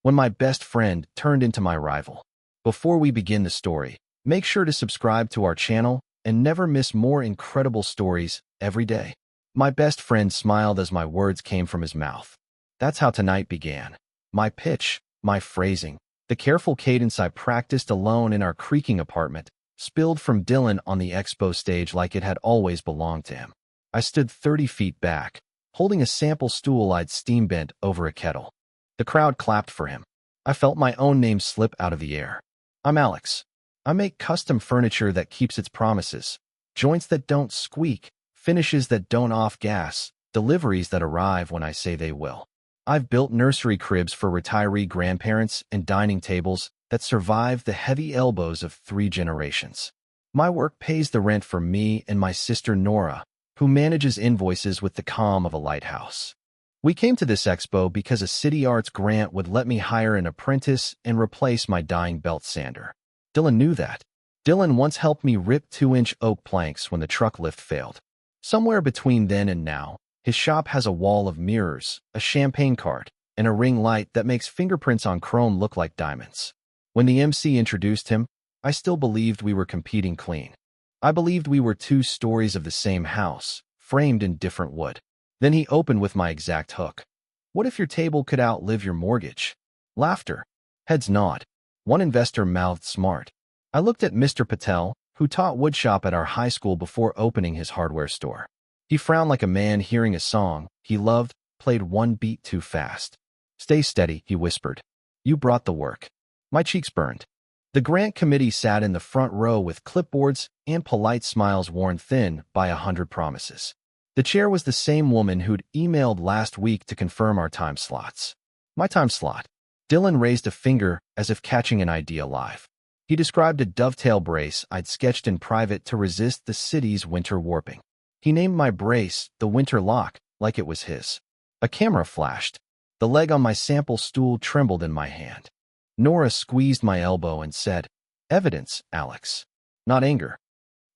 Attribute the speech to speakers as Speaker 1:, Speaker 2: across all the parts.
Speaker 1: when my best friend turned into my rival. Before we begin the story, make sure to subscribe to our channel and never miss more incredible stories every day. My best friend smiled as my words came from his mouth. That's how tonight began. My pitch, my phrasing, the careful cadence I practiced alone in our creaking apartment, spilled from Dylan on the expo stage like it had always belonged to him. I stood 30 feet back, holding a sample stool I'd steam bent over a kettle. The crowd clapped for him. I felt my own name slip out of the air. I'm Alex. I make custom furniture that keeps its promises, joints that don't squeak, finishes that don't off-gas, deliveries that arrive when I say they will. I've built nursery cribs for retiree grandparents and dining tables that survive the heavy elbows of 3 generations. My work pays the rent for me and my sister Nora, who manages invoices with the calm of a lighthouse. We came to this expo because a City Arts grant would let me hire an apprentice and replace my dying belt sander. Dylan knew that. Dylan once helped me rip 2-inch oak planks when the truck lift failed. Somewhere between then and now, his shop has a wall of mirrors, a champagne cart, and a ring light that makes fingerprints on chrome look like diamonds. When the MC introduced him, I still believed we were competing clean. I believed we were 2 stories of the same house, framed in different wood. Then he opened with my exact hook. What if your table could outlive your mortgage? Laughter. Heads nod. One investor mouthed smart. I looked at Mr. Patel, who taught woodshop at our high school before opening his hardware store. He frowned like a man hearing a song he loved, played 1 beat too fast. Stay steady, he whispered. You brought the work. My cheeks burned. The grant committee sat in the front row with clipboards and polite smiles worn thin by 100 promises. The chair was the same woman who'd emailed last week to confirm our time slots. My time slot. Dylan raised a finger as if catching an idea live. He described a dovetail brace I'd sketched in private to resist the city's winter warping. He named my brace the Winter Lock, like it was his. A camera flashed. The leg on my sample stool trembled in my hand. Nora squeezed my elbow and said, Evidence, Alex. Not anger.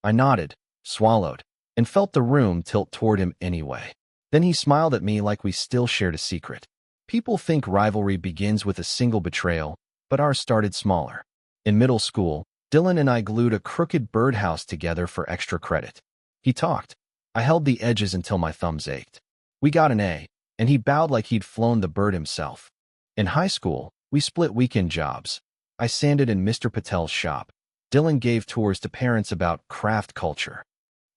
Speaker 1: I nodded, swallowed, and felt the room tilt toward him anyway. Then he smiled at me like we still shared a secret. People think rivalry begins with a single betrayal, but ours started smaller. In middle school, Dylan and I glued a crooked birdhouse together for extra credit. He talked. I held the edges until my thumbs ached. We got an A, and he bowed like he'd flown the bird himself. In high school, we split weekend jobs. I sanded in Mr. Patel's shop. Dylan gave tours to parents about craft culture.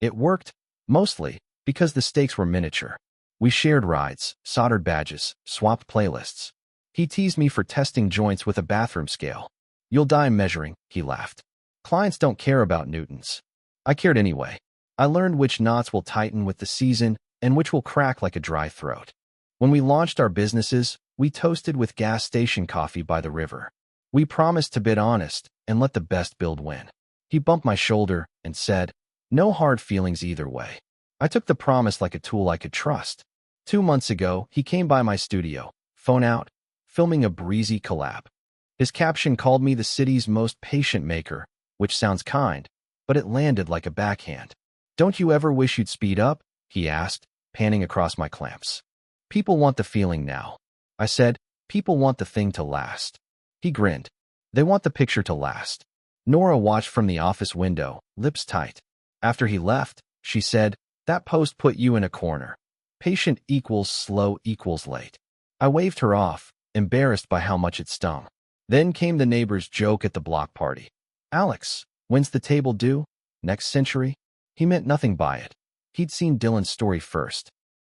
Speaker 1: It worked, mostly, because the stakes were miniature. We shared rides, soldered badges, swapped playlists. He teased me for testing joints with a bathroom scale. You'll die measuring, he laughed. Clients don't care about newtons. I cared anyway. I learned which knots will tighten with the season and which will crack like a dry throat. When we launched our businesses, we toasted with gas station coffee by the river. We promised to bid honest and let the best build win. He bumped my shoulder and said, No hard feelings either way. I took the promise like a tool I could trust. 2 months ago, he came by my studio, phone out, filming a breezy collab. His caption called me the city's most patient maker, which sounds kind, but it landed like a backhand. Don't you ever wish you'd speed up? He asked, panning across my clamps. People want the feeling now. I said, people want the thing to last. He grinned. They want the picture to last. Nora watched from the office window, lips tight. After he left, she said, that post put you in a corner. Patient equals slow equals late. I waved her off, embarrassed by how much it stung. Then came the neighbor's joke at the block party. Alex, when's the table due? Next century? He meant nothing by it. He'd seen Dylan's story first.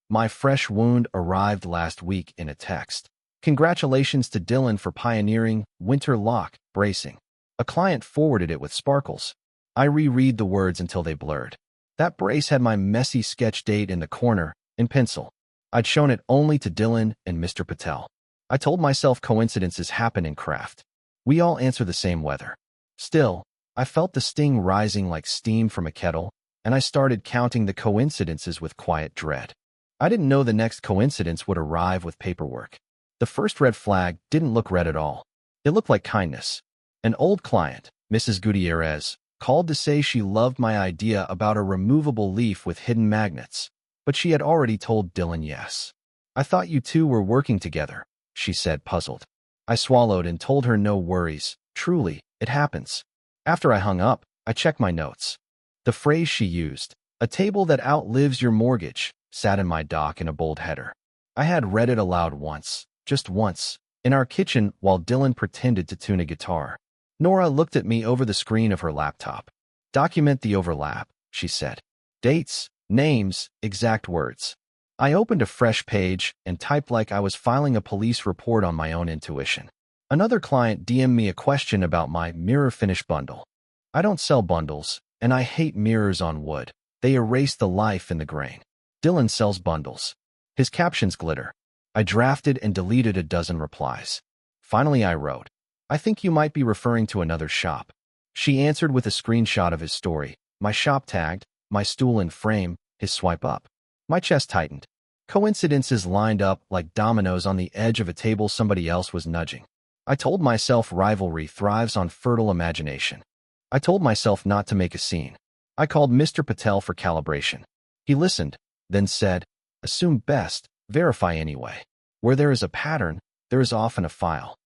Speaker 1: My fresh wound arrived last week in a text. Congratulations to Dylan for pioneering winter lock bracing. A client forwarded it with sparkles. I reread the words until they blurred. That brace had my messy sketch date in the corner, in pencil. I'd shown it only to Dylan and Mr. Patel. I told myself coincidences happen in craft. We all answer the same weather. Still, I felt the sting rising like steam from a kettle, and I started counting the coincidences with quiet dread. I didn't know the next coincidence would arrive with paperwork. The first red flag didn't look red at all. It looked like kindness. An old client, Mrs. Gutierrez, called to say she loved my idea about a removable leaf with hidden magnets, but she had already told Dylan yes. I thought you two were working together, she said, puzzled. I swallowed and told her no worries. Truly, it happens. After I hung up, I checked my notes. The phrase she used, "a table that outlives your mortgage," sat in my dock in a bold header. I had read it aloud once, just once, in our kitchen while Dylan pretended to tune a guitar. Nora looked at me over the screen of her laptop. "Document the overlap," she said. "Dates, names, exact words." I opened a fresh page and typed like I was filing a police report on my own intuition. Another client DM'd me a question about my mirror finish bundle. I don't sell bundles, and I hate mirrors on wood. They erase the life in the grain. Dylan sells bundles. His captions glitter. I drafted and deleted a dozen replies. Finally, I wrote, "I think you might be referring to another shop." She answered with a screenshot of his story. My shop tagged, my stool in frame, his swipe up. My chest tightened. Coincidences lined up like dominoes on the edge of a table somebody else was nudging. I told myself rivalry thrives on fertile imagination. I told myself not to make a scene. I called Mr. Patel for calibration. He listened, then said, "Assume best, verify anyway. Where there is a pattern, there is often a file."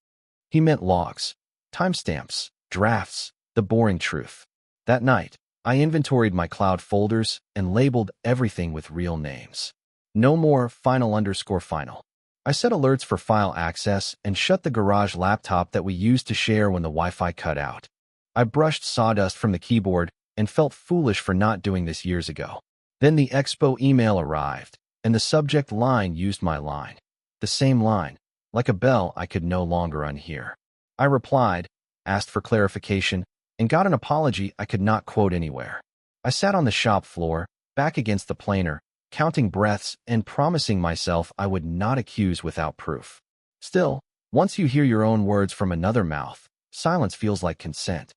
Speaker 1: He meant logs, timestamps, drafts, the boring truth. That night, I inventoried my cloud folders and labeled everything with real names. No more final_final. I set alerts for file access and shut the garage laptop that we used to share when the Wi-Fi cut out. I brushed sawdust from the keyboard and felt foolish for not doing this years ago. Then the Expo email arrived, and the subject line used my line. The same line, like a bell I could no longer unhear. I replied, asked for clarification, and got an apology I could not quote anywhere. I sat on the shop floor, back against the planer, counting breaths and promising myself I would not accuse without proof. Still, once you hear your own words from another mouth, silence feels like consent.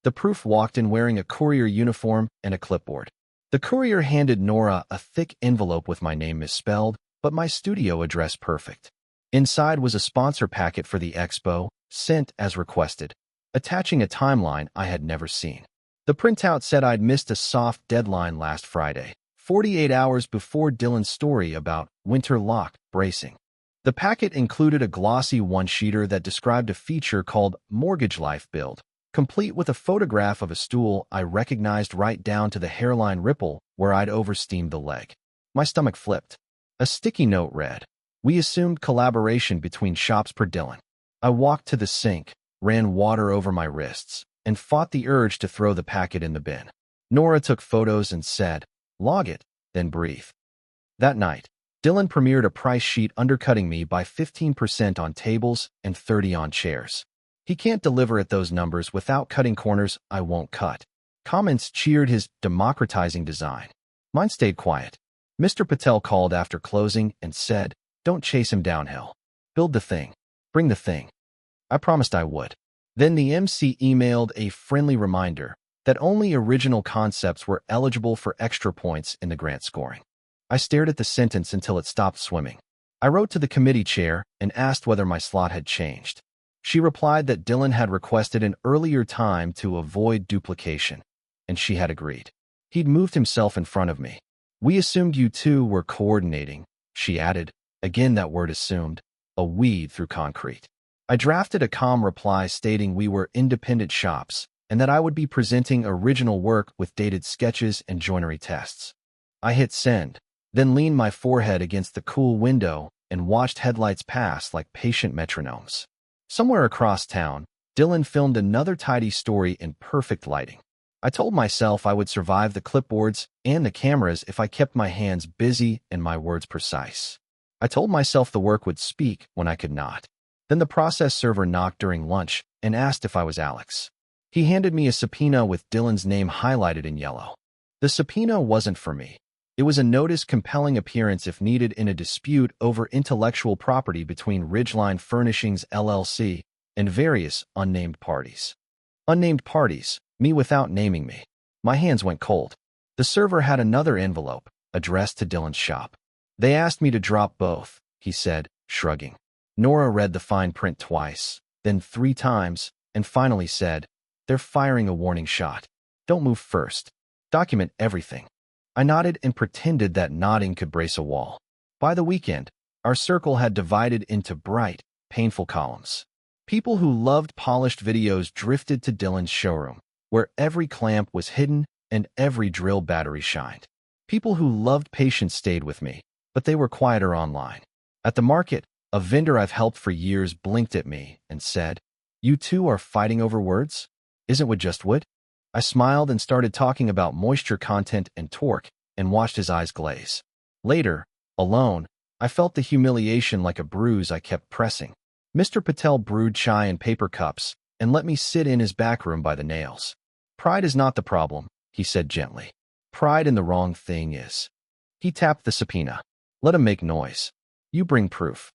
Speaker 1: The proof walked in wearing a courier uniform and a clipboard. The courier handed Nora a thick envelope with my name misspelled, but my studio address perfect. Inside was a sponsor packet for the expo, sent as requested, attaching a timeline I had never seen. The printout said I'd missed a soft deadline last Friday, 48 hours before Dylan's story about winter lock bracing. The packet included a glossy one-sheeter that described a feature called Mortgage Life Build, complete with a photograph of a stool I recognized right down to the hairline ripple where I'd oversteamed the leg. My stomach flipped. A sticky note read, "We assumed collaboration between shops per Dylan." I walked to the sink, ran water over my wrists, and fought the urge to throw the packet in the bin. Nora took photos and said, "Log it, then breathe." That night, Dylan premiered a price sheet undercutting me by 15% on tables and 30% on chairs. He can't deliver at those numbers without cutting corners I won't cut. Comments cheered his democratizing design. Mine stayed quiet. Mr. Patel called after closing and said, "Don't chase him downhill. Build the thing. Bring the thing." I promised I would. Then the MC emailed a friendly reminder that only original concepts were eligible for extra points in the grant scoring. I stared at the sentence until it stopped swimming. I wrote to the committee chair and asked whether my slot had changed. She replied that Dylan had requested an earlier time to avoid duplication, and she had agreed. He'd moved himself in front of me. "We assumed you two were coordinating," she added, again that word assumed, a weed through concrete. I drafted a calm reply stating we were independent shops, and that I would be presenting original work with dated sketches and joinery tests. I hit send, then leaned my forehead against the cool window and watched headlights pass like patient metronomes. Somewhere across town, Dylan filmed another tidy story in perfect lighting. I told myself I would survive the clipboards and the cameras if I kept my hands busy and my words precise. I told myself the work would speak when I could not. Then the process server knocked during lunch and asked if I was Alex. He handed me a subpoena with Dylan's name highlighted in yellow. The subpoena wasn't for me. It was a notice compelling appearance if needed in a dispute over intellectual property between Ridgeline Furnishings LLC and various unnamed parties. Unnamed parties, me without naming me. My hands went cold. The server had another envelope, addressed to Dylan's shop. "They asked me to drop both," he said, shrugging. Nora read the fine print twice, then 3 times, and finally said, "They're firing a warning shot. Don't move first. Document everything." I nodded and pretended that nodding could brace a wall. By the weekend, our circle had divided into bright, painful columns. People who loved polished videos drifted to Dylan's showroom, where every clamp was hidden and every drill battery shined. People who loved patience stayed with me, but they were quieter online. At the market, a vendor I've helped for years blinked at me and said, "You two are fighting over words? Isn't wood just wood?" I smiled and started talking about moisture content and torque and watched his eyes glaze. Later, alone, I felt the humiliation like a bruise I kept pressing. Mr. Patel brewed chai in paper cups and let me sit in his back room by the nails. "Pride is not the problem," he said gently. "Pride in the wrong thing is." He tapped the subpoena. "Let him make noise. You bring proof."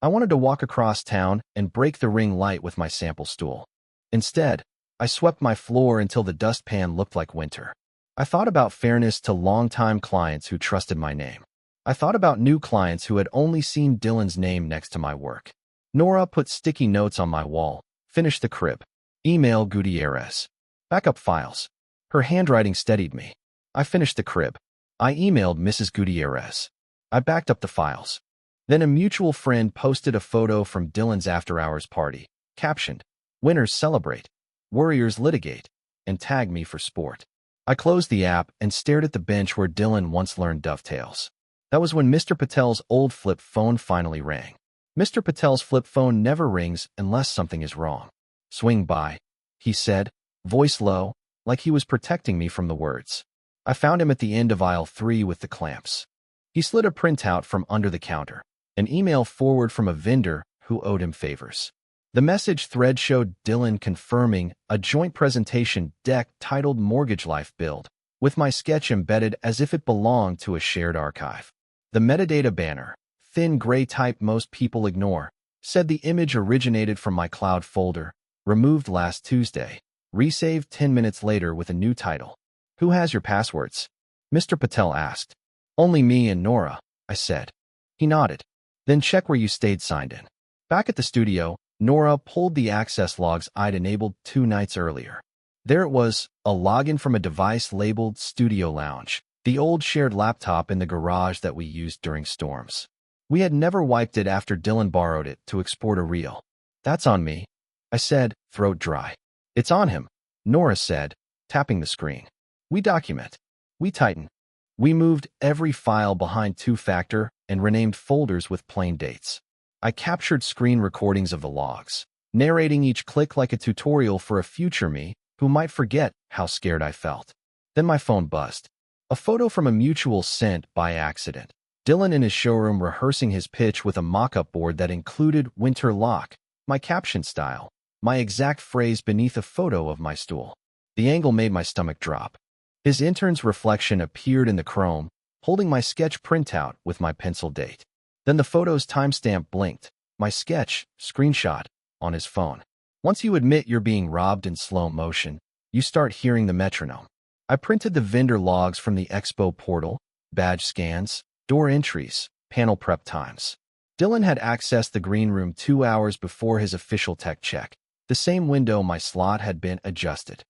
Speaker 1: I wanted to walk across town and break the ring light with my sample stool. Instead, I swept my floor until the dustpan looked like winter. I thought about fairness to longtime clients who trusted my name. I thought about new clients who had only seen Dylan's name next to my work. Nora put sticky notes on my wall. "Finish the crib. Email Gutierrez. Backup files." Her handwriting steadied me. I finished the crib. I emailed Mrs. Gutierrez. I backed up the files. Then a mutual friend posted a photo from Dylan's after-hours party, captioned, "Winners celebrate, warriors litigate," and tagged me for sport. I closed the app and stared at the bench where Dylan once learned dovetails. That was when Mr. Patel's old flip phone finally rang. Mr. Patel's flip phone never rings unless something is wrong. "Swing by," he said, voice low, like he was protecting me from the words. I found him at the end of aisle 3 with the clamps. He slid a printout from under the counter, an email forward from a vendor who owed him favors. The message thread showed Dylan confirming a joint presentation deck titled Mortgage Life Build, with my sketch embedded as if it belonged to a shared archive. The metadata banner, thin gray type most people ignore, said the image originated from my cloud folder, removed last Tuesday, resaved 10 minutes later with a new title. "Who has your passwords?" Mr. Patel asked. "Only me and Nora," I said. He nodded. "Then check where you stayed signed in." Back at the studio, Nora pulled the access logs I'd enabled 2 nights earlier. There it was, a login from a device labeled Studio Lounge, the old shared laptop in the garage that we used during storms. We had never wiped it after Dylan borrowed it to export a reel. "That's on me," I said, throat dry. "It's on him," Nora said, tapping the screen. "We document. We tighten. We moved every file behind two-factor and renamed folders with plain dates. I captured screen recordings of the logs, narrating each click like a tutorial for a future me who might forget how scared I felt. Then my phone buzzed. A photo from a mutual sent by accident. Dylan in his showroom rehearsing his pitch with a mock-up board that included winter lock, my caption style, my exact phrase beneath a photo of my stool. The angle made my stomach drop. His intern's reflection appeared in the chrome, holding my sketch printout with my pencil date. Then the photo's timestamp blinked, my sketch, screenshot, on his phone. Once you admit you're being robbed in slow motion, you start hearing the metronome. I printed the vendor logs from the expo portal, badge scans, door entries, panel prep times. Dylan had accessed the green room 2 hours before his official tech check, the same window my slot had been adjusted.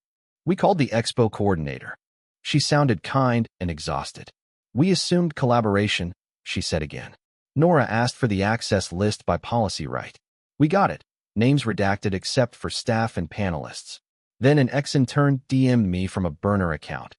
Speaker 1: We called the expo coordinator. She sounded kind and exhausted. "We assumed collaboration," she said again. Nora asked for the access list by policy right. "We got it. Names redacted except for staff and panelists." Then an ex-intern DM'd me from a burner account.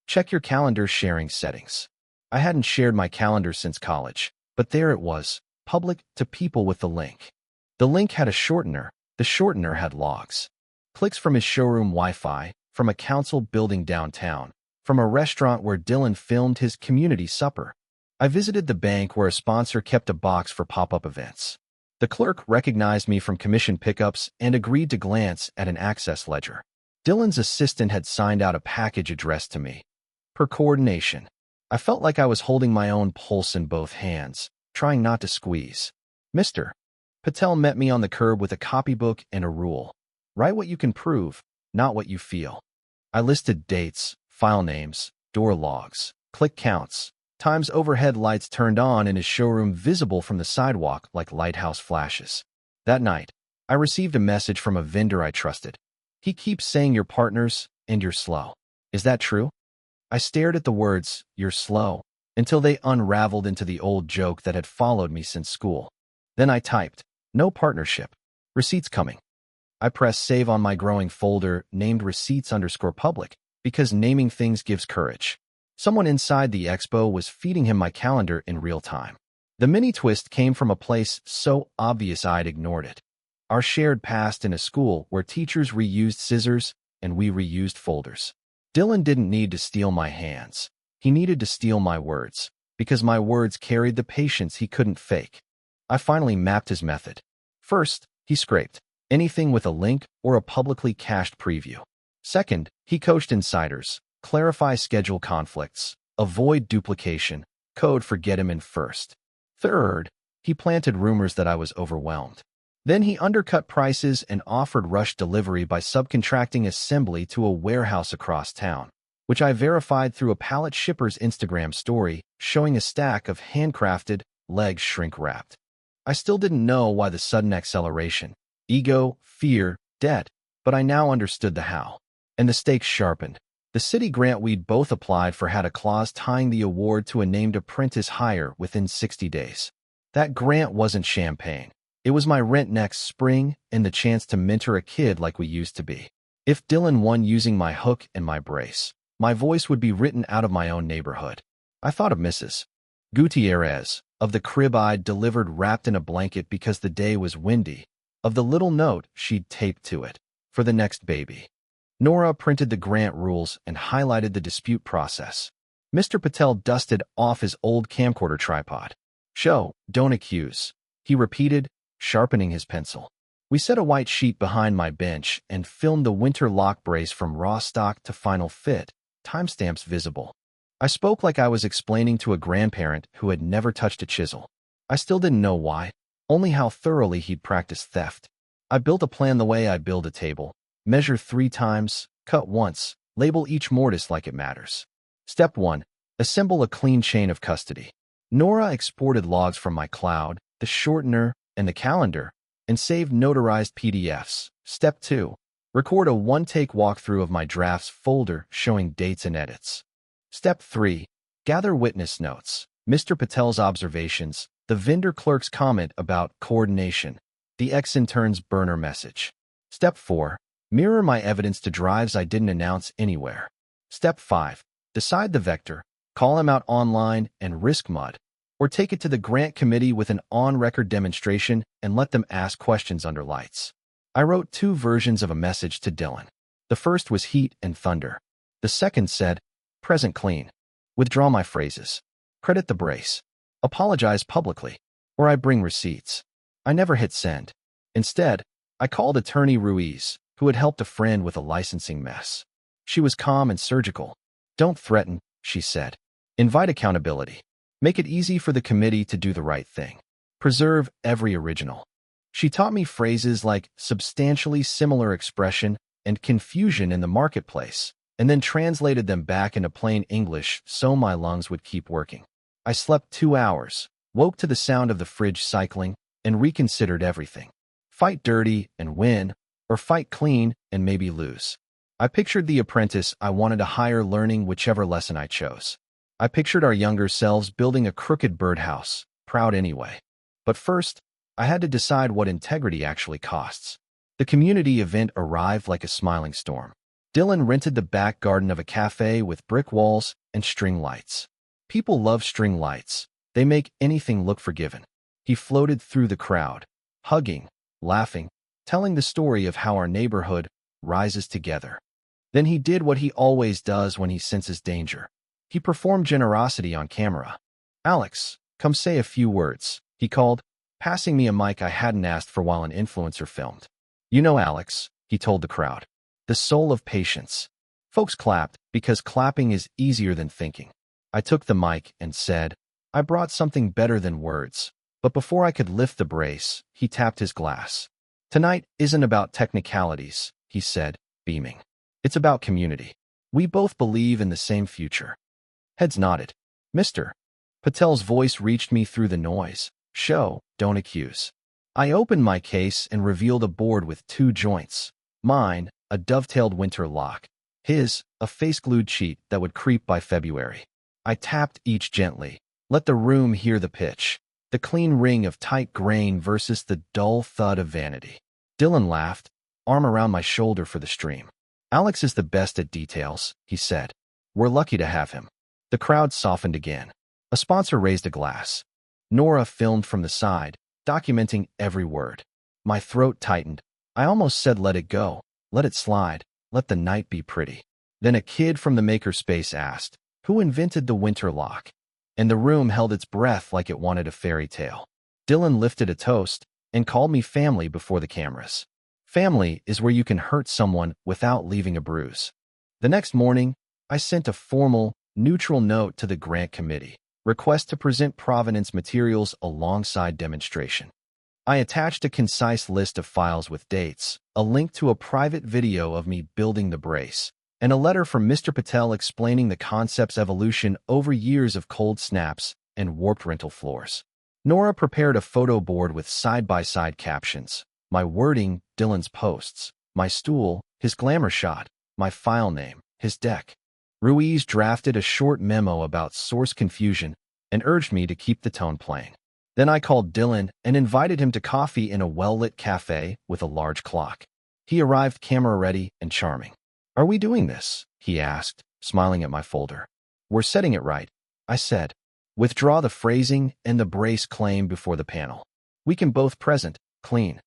Speaker 1: "Check your calendar sharing settings." I hadn't shared my calendar since college, but there it was, public to people with the link. The link had a shortener. The shortener had logs. Clicks from his showroom Wi-Fi, from a council building downtown, from a restaurant where Dylan filmed his community supper. I visited the bank where a sponsor kept a box for pop-up events. The clerk recognized me from commission pickups and agreed to glance at an access ledger. Dylan's assistant had signed out a package addressed to me. Per coordination. I felt like I was holding my own pulse in both hands, trying not to squeeze. Mr. Patel met me on the curb with a copybook and a rule. Write what you can prove, not what you feel. I listed dates, file names, door logs, click counts, times overhead lights turned on in his showroom visible from the sidewalk like lighthouse flashes. That night, I received a message from a vendor I trusted. "He keeps saying you're partners and you're slow. Is that true?" I stared at the words, "you're slow," until they unraveled into the old joke that had followed me since school. Then I typed, "No partnership. Receipts coming. I press save on my growing folder named receipts_public because naming things gives courage. Someone inside the expo was feeding him my calendar in real time. The mini twist came from a place so obvious I'd ignored it. Our shared past in a school where teachers reused scissors and we reused folders. Dylan didn't need to steal my hands. He needed to steal my words, because my words carried the patience he couldn't fake. I finally mapped his method. First, he scraped anything with a link or a publicly cached preview. Second, he coached insiders, clarify schedule conflicts, avoid duplication, code for get him in first. Third, he planted rumors that I was overwhelmed. Then he undercut prices and offered rush delivery by subcontracting assembly to a warehouse across town, which I verified through a pallet shipper's Instagram story showing a stack of handcrafted, legs shrink-wrapped. I still didn't know why the sudden acceleration, ego, fear, debt, but I now understood the how. And the stakes sharpened. The city grant we'd both applied for had a clause tying the award to a named apprentice hire within 60 days. That grant wasn't champagne. It was my rent next spring and the chance to mentor a kid like we used to be. If Dylan won using my hook and my brace, my voice would be written out of my own neighborhood. I thought of Mrs. Gutierrez, of the crib I'd delivered wrapped in a blanket because the day was windy, of the little note she'd taped to it for the next baby. Nora printed the grant rules and highlighted the dispute process. Mr. Patel dusted off his old camcorder tripod. Show, don't accuse, he repeated, sharpening his pencil. We set a white sheet behind my bench and filmed the winter lock brace from raw stock to final fit, timestamps visible. I spoke like I was explaining to a grandparent who had never touched a chisel. I still didn't know why, only how thoroughly he'd practiced theft. I built a plan the way I build a table. Measure 3 times, cut once, label each mortise like it matters. Step 1. Assemble a clean chain of custody. Nora exported logs from my cloud, the shortener, and the calendar, and saved notarized PDFs. Step 2. Record a one-take walkthrough of my drafts folder showing dates and edits. Step 3. Gather witness notes, Mr. Patel's observations, the vendor clerk's comment about coordination, the ex-intern's burner message. Step 4. Mirror my evidence to drives I didn't announce anywhere. Step 5. Decide the vector, call him out online and risk mud, or take it to the grant committee with an on-record demonstration and let them ask questions under lights. I wrote 2 versions of a message to Dylan. The first was heat and thunder. The second said, present clean. Withdraw my phrases. Credit the brace. Apologize publicly. Or I bring receipts. I never hit send. Instead, I called attorney Ruiz, who had helped a friend with a licensing mess. She was calm and surgical. Don't threaten, she said. Invite accountability. Make it easy for the committee to do the right thing. Preserve every original. She taught me phrases like substantially similar expression and confusion in the marketplace, and then translated them back into plain English so my lungs would keep working. I slept 2 hours, woke to the sound of the fridge cycling, and reconsidered everything. Fight dirty and win, or fight clean and maybe lose. I pictured the apprentice I wanted to hire learning whichever lesson I chose. I pictured our younger selves building a crooked birdhouse, proud anyway. But first, I had to decide what integrity actually costs. The community event arrived like a smiling storm. Dylan rented the back garden of a cafe with brick walls and string lights. People love string lights. They make anything look forgiven. He floated through the crowd, hugging, laughing, telling the story of how our neighborhood rises together. Then he did what he always does when he senses danger. He performed generosity on camera. Alex, come say a few words, he called, passing me a mic I hadn't asked for while an influencer filmed. You know Alex, he told the crowd. The soul of patience. Folks clapped because clapping is easier than thinking. I took the mic and said, I brought something better than words. But before I could lift the brace, he tapped his glass. Tonight isn't about technicalities, he said, beaming. It's about community. We both believe in the same future. Heads nodded. Mr. Patel's voice reached me through the noise. Show, don't accuse. I opened my case and revealed a board with 2 joints. Mine, a dovetailed winter lock. His, a face-glued cheat that would creep by February. I tapped each gently. Let the room hear the pitch. The clean ring of tight grain versus the dull thud of vanity. Dylan laughed, arm around my shoulder for the stream. Alex is the best at details, he said. We're lucky to have him. The crowd softened again. A sponsor raised a glass. Nora filmed from the side, documenting every word. My throat tightened. I almost said let it go, let it slide, let the night be pretty. Then a kid from the makerspace asked, who invented the winter lock? And the room held its breath like it wanted a fairy tale. Dylan lifted a toast and called me family before the cameras. Family is where you can hurt someone without leaving a bruise. The next morning, I sent a formal, neutral note to the grant committee, request to present provenance materials alongside demonstration. I attached a concise list of files with dates, a link to a private video of me building the brace, and a letter from Mr. Patel explaining the concept's evolution over years of cold snaps and warped rental floors. Nora prepared a photo board with side-by-side captions, my wording, Dylan's posts, my stool, his glamour shot, my file name, his deck. Ruiz drafted a short memo about source confusion and urged me to keep the tone plain. Then I called Dylan and invited him to coffee in a well-lit cafe with a large clock. He arrived camera-ready and charming. Are we doing this? He asked, smiling at my folder. We're setting it right, I said. Withdraw the phrasing and the brace claim before the panel. We can both present, clean.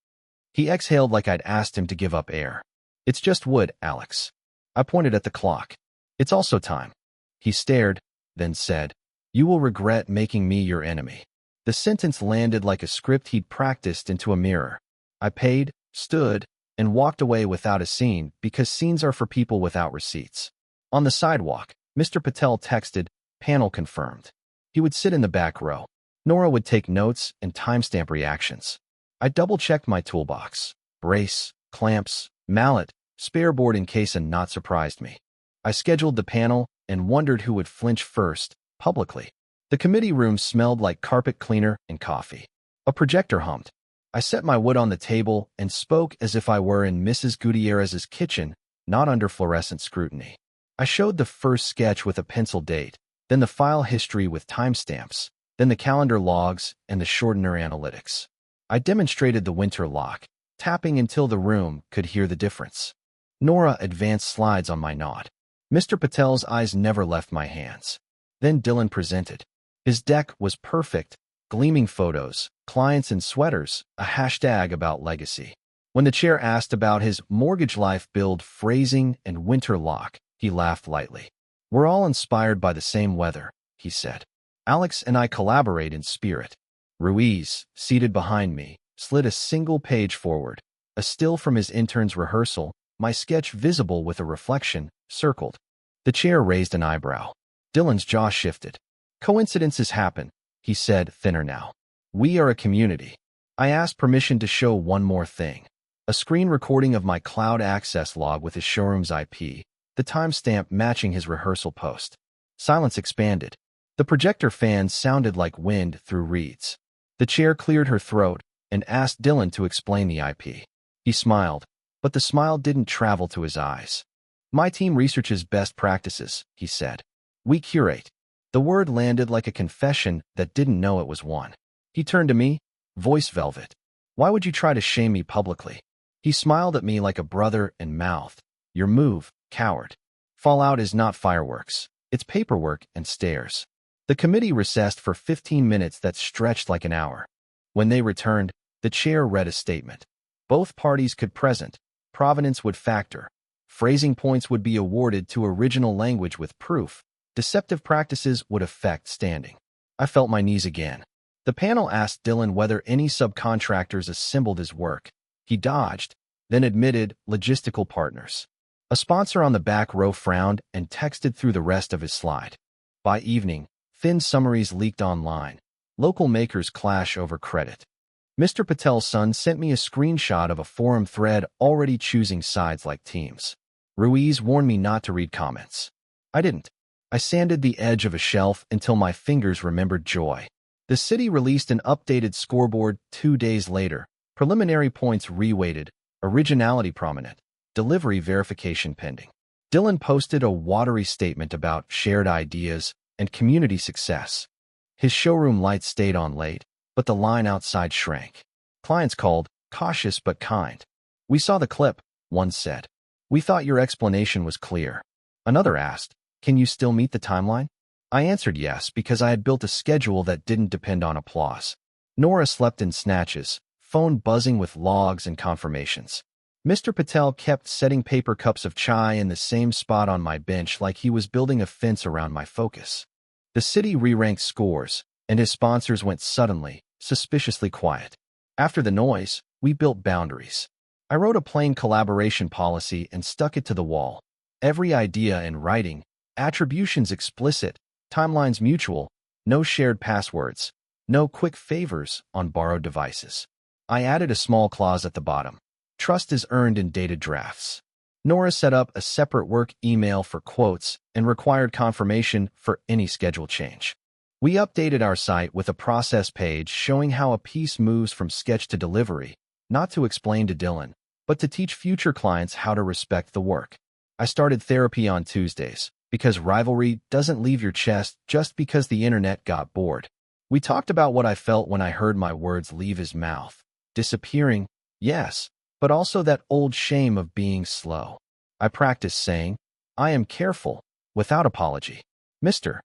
Speaker 1: He exhaled like I'd asked him to give up air. It's just wood, Alex. I pointed at the clock. It's also time. He stared, then said, you will regret making me your enemy. The sentence landed like a script he'd practiced into a mirror. I paid, stood, and walked away without a scene because scenes are for people without receipts. On the sidewalk, Mr. Patel texted, panel confirmed. He would sit in the back row. Nora would take notes and timestamp reactions. I double-checked my toolbox. Brace, clamps, mallet, spare board in case a knot surprised me. I scheduled the panel and wondered who would flinch first, publicly. The committee room smelled like carpet cleaner and coffee. A projector hummed. I set my wood on the table and spoke as if I were in Mrs. Gutierrez's kitchen, not under fluorescent scrutiny. I showed the first sketch with a pencil date, then the file history with timestamps, then the calendar logs and the shortener analytics. I demonstrated the winter lock, tapping until the room could hear the difference. Nora advanced slides on my knot. Mr. Patel's eyes never left my hands. Then Dylan presented. His deck was perfect, gleaming photos, clients in sweaters, a hashtag about legacy. When the chair asked about his mortgage life build phrasing and winter lock, he laughed lightly. We're all inspired by the same weather, he said. Alex and I collaborate in spirit. Ruiz, seated behind me, slid a single page forward, a still from his intern's rehearsal, my sketch visible with a reflection, circled. The chair raised an eyebrow. Dylan's jaw shifted. Coincidences happen, he said, thinner now. We are a community. I asked permission to show one more thing. A screen recording of my cloud access log with his showroom's IP, the timestamp matching his rehearsal post. Silence expanded. The projector fans sounded like wind through reeds. The chair cleared her throat and asked Dylan to explain the IP. He smiled, but the smile didn't travel to his eyes. My team researches best practices, he said. We curate. The word landed like a confession that didn't know it was one. He turned to me, voice velvet. Why would you try to shame me publicly? He smiled at me like a brother and mouthed, your move, coward. Fallout is not fireworks. It's paperwork and stairs. The committee recessed for 15 minutes that stretched like an hour. When they returned, the chair read a statement. Both parties could present. Provenance would factor. Phrasing points would be awarded to original language with proof. Deceptive practices would affect standing. I felt my knees again. The panel asked Dylan whether any subcontractors assembled his work. He dodged, then admitted logistical partners. A sponsor on the back row frowned and texted through the rest of his slide. By evening, thin summaries leaked online. Local makers clash over credit. Mr. Patel's son sent me a screenshot of a forum thread already choosing sides like teams. Ruiz warned me not to read comments. I didn't. I sanded the edge of a shelf until my fingers remembered joy. The city released an updated scoreboard 2 days later. Preliminary points reweighted, originality prominent, delivery verification pending. Dylan posted a watery statement about shared ideas and community success. His showroom lights stayed on late, but the line outside shrank. Clients called, cautious but kind. "We saw the clip," one said. "We thought your explanation was clear." Another asked, "Can you still meet the timeline?" I answered yes because I had built a schedule that didn't depend on applause. Nora slept in snatches, phone buzzing with logs and confirmations. Mr. Patel kept setting paper cups of chai in the same spot on my bench like he was building a fence around my focus. The city re-ranked scores, and his sponsors went suddenly, suspiciously quiet. After the noise, we built boundaries. I wrote a plain collaboration policy and stuck it to the wall. Every idea in writing, attributions explicit, timelines mutual, no shared passwords, no quick favors on borrowed devices. I added a small clause at the bottom. Trust is earned in dated drafts. Nora set up a separate work email for quotes and required confirmation for any schedule change. We updated our site with a process page showing how a piece moves from sketch to delivery, not to explain to Dylan, but to teach future clients how to respect the work. I started therapy on Tuesdays, because rivalry doesn't leave your chest just because the internet got bored. We talked about what I felt when I heard my words leave his mouth. Disappearing, yes, but also that old shame of being slow. I practiced saying, "I am careful," without apology. Mr.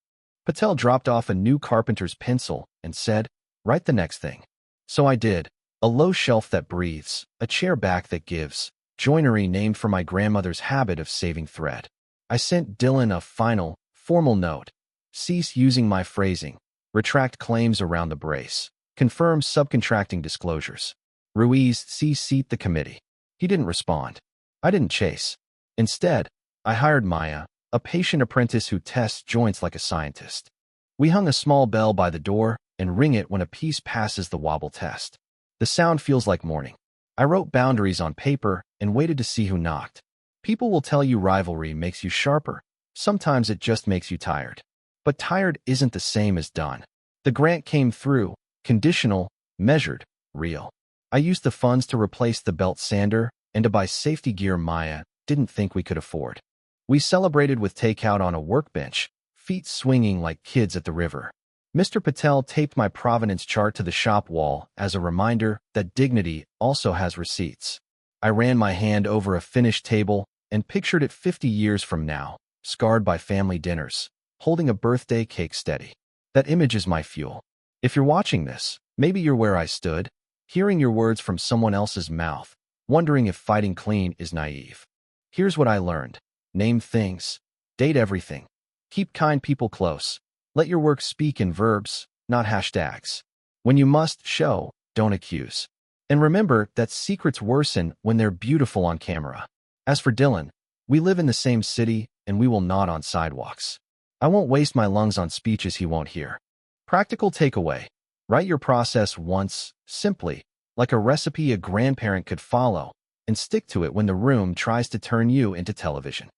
Speaker 1: Patel dropped off a new carpenter's pencil and said, "Write the next thing." So I did. A low shelf that breathes, a chair back that gives, joinery named for my grandmother's habit of saving thread. I sent Dylan a final, formal note. Cease using my phrasing. Retract claims around the brace. Confirm subcontracting disclosures. Ruiz seat the committee. He didn't respond. I didn't chase. Instead, I hired Maya, a patient apprentice who tests joints like a scientist. We hung a small bell by the door and ring it when a piece passes the wobble test. The sound feels like morning. I wrote boundaries on paper and waited to see who knocked. People will tell you rivalry makes you sharper. Sometimes it just makes you tired. But tired isn't the same as done. The grant came through, conditional, measured, real. I used the funds to replace the belt sander and to buy safety gear Maya didn't think we could afford. We celebrated with takeout on a workbench, feet swinging like kids at the river. Mr. Patel taped my provenance chart to the shop wall as a reminder that dignity also has receipts. I ran my hand over a finished table and pictured it 50 years from now, scarred by family dinners, holding a birthday cake steady. That image is my fuel. If you're watching this, maybe you're where I stood, hearing your words from someone else's mouth, wondering if fighting clean is naive. Here's what I learned. Name things. Date everything. Keep kind people close. Let your work speak in verbs, not hashtags. When you must show, don't accuse. And remember that secrets worsen when they're beautiful on camera. As for Dylan, we live in the same city and we will nod on sidewalks. I won't waste my lungs on speeches he won't hear. Practical takeaway. Write your process once, simply, like a recipe a grandparent could follow, and stick to it when the room tries to turn you into television.